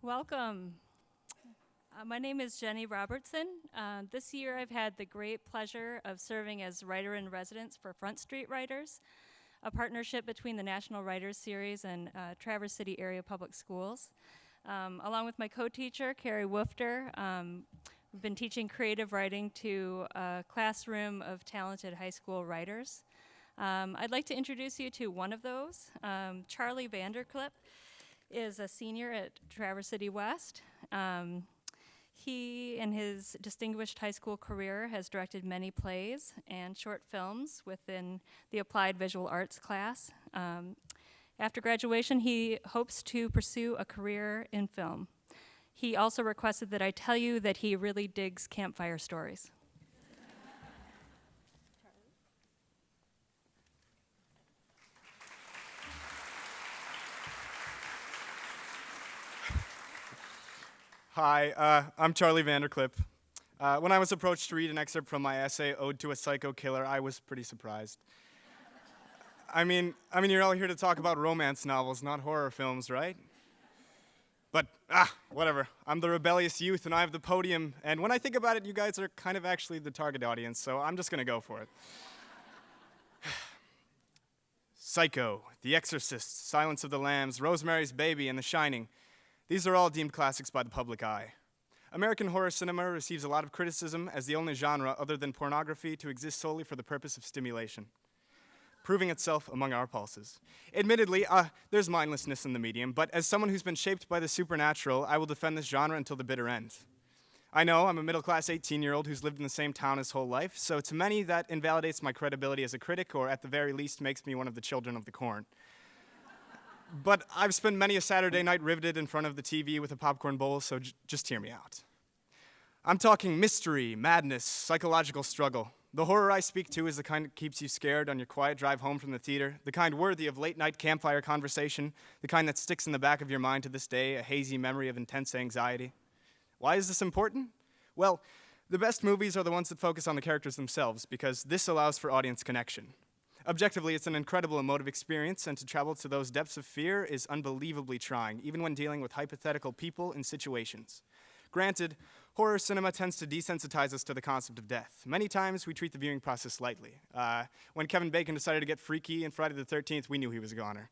Welcome. My name is Jenny Robertson. This year I've had the great pleasure of serving as writer in residence for Front Street Writers, a partnership between the National Writers Series and Traverse City Area Public Schools. Along with my co-teacher, Carrie Woofter, we've been teaching creative writing to a classroom of talented high school writers. I'd like to introduce you to one of those. Charlie Vanderclip is a senior at Traverse City West. He, in his distinguished high school career, has directed many plays and short films within the Applied Visual Arts class. After graduation, he hopes to pursue a career in film. He also requested that I tell you that he really digs campfire stories. Hi, I'm Charlie Vanderclip. When I was approached to read an excerpt from my essay, Ode to a Psycho Killer, I was pretty surprised. I mean, you're all here to talk about romance novels, not horror films, right? But, whatever. I'm the rebellious youth, and I have the podium, and when I think about it, you guys are kind of actually the target audience, so I'm just gonna go for it. Psycho, The Exorcist, Silence of the Lambs, Rosemary's Baby, and The Shining. These are all deemed classics by the public eye. American horror cinema receives a lot of criticism as the only genre other than pornography to exist solely for the purpose of stimulation, proving itself among our pulses. Admittedly, there's mindlessness in the medium, but as someone who's been shaped by the supernatural, I will defend this genre until the bitter end. I know I'm a middle-class 18-year-old who's lived in the same town his whole life, so to many that invalidates my credibility as a critic, or at the very least makes me one of the children of the corn. But I've spent many a Saturday night riveted in front of the TV with a popcorn bowl, so just hear me out. I'm talking mystery, madness, psychological struggle. The horror I speak to is the kind that keeps you scared on your quiet drive home from the theater, the kind worthy of late-night campfire conversation, the kind that sticks in the back of your mind to this day, a hazy memory of intense anxiety. Why is this important? Well, the best movies are the ones that focus on the characters themselves, because this allows for audience connection. Objectively, it's an incredible emotive experience, and to travel to those depths of fear is unbelievably trying, even when dealing with hypothetical people and situations. Granted, horror cinema tends to desensitize us to the concept of death. Many times, we treat the viewing process lightly. When Kevin Bacon decided to get freaky in Friday the 13th, we knew he was a goner.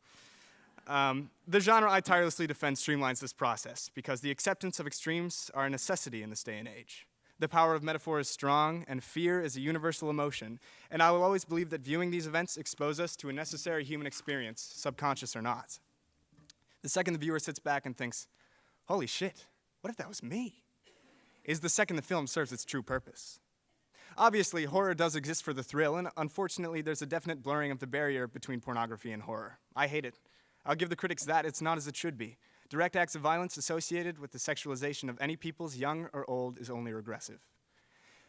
The genre I tirelessly defend streamlines this process, because the acceptance of extremes are a necessity in this day and age. The power of metaphor is strong, and fear is a universal emotion, and I will always believe that viewing these events expose us to a necessary human experience, subconscious or not. The second the viewer sits back and thinks, holy shit, what if that was me? Is the second the film serves its true purpose. Obviously, horror does exist for the thrill, and unfortunately, there's a definite blurring of the barrier between pornography and horror. I hate it. I'll give the critics that, it's not as it should be. Direct acts of violence associated with the sexualization of any peoples, young or old, is only regressive.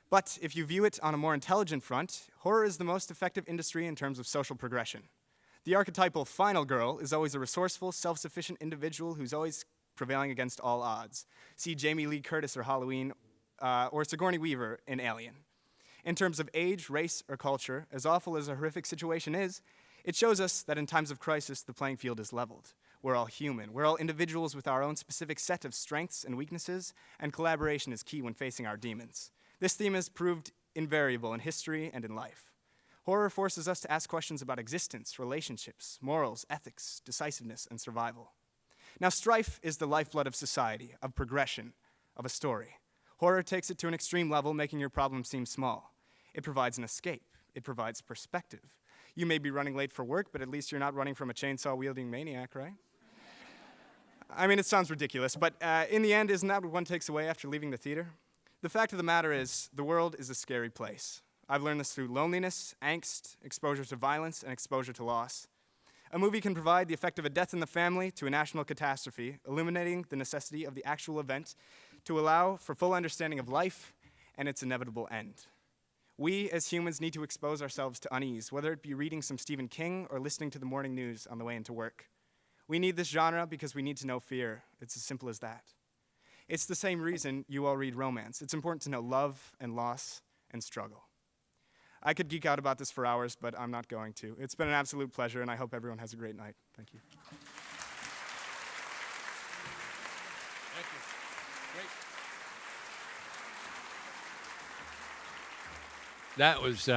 But if you view it on a more intelligent front, horror is the most effective industry in terms of social progression. The archetypal final girl is always a resourceful, self-sufficient individual who's always prevailing against all odds. See Jamie Lee Curtis or Halloween, or Sigourney Weaver in Alien. In terms of age, race, or culture, as awful as a horrific situation is, it shows us that in times of crisis, the playing field is leveled. We're all human. We're all individuals with our own specific set of strengths and weaknesses, and collaboration is key when facing our demons. This theme has proved invariable in history and in life. Horror forces us to ask questions about existence, relationships, morals, ethics, decisiveness, and survival. Now, strife is the lifeblood of society, of progression, of a story. Horror takes it to an extreme level, making your problem seem small. It provides an escape. It provides perspective. You may be running late for work, but at least you're not running from a chainsaw-wielding maniac, right? I mean, it sounds ridiculous, but in the end, isn't that what one takes away after leaving the theater? The fact of the matter is, the world is a scary place. I've learned this through loneliness, angst, exposure to violence, and exposure to loss. A movie can provide the effect of a death in the family to a national catastrophe, illuminating the necessity of the actual event to allow for full understanding of life and its inevitable end. We, as humans, need to expose ourselves to unease, whether it be reading some Stephen King or listening to the morning news on the way into work. We need this genre because we need to know fear. It's as simple as that. It's the same reason you all read romance. It's important to know love and loss and struggle. I could geek out about this for hours, but I'm not going to. It's been an absolute pleasure, and I hope everyone has a great night. Thank you. That was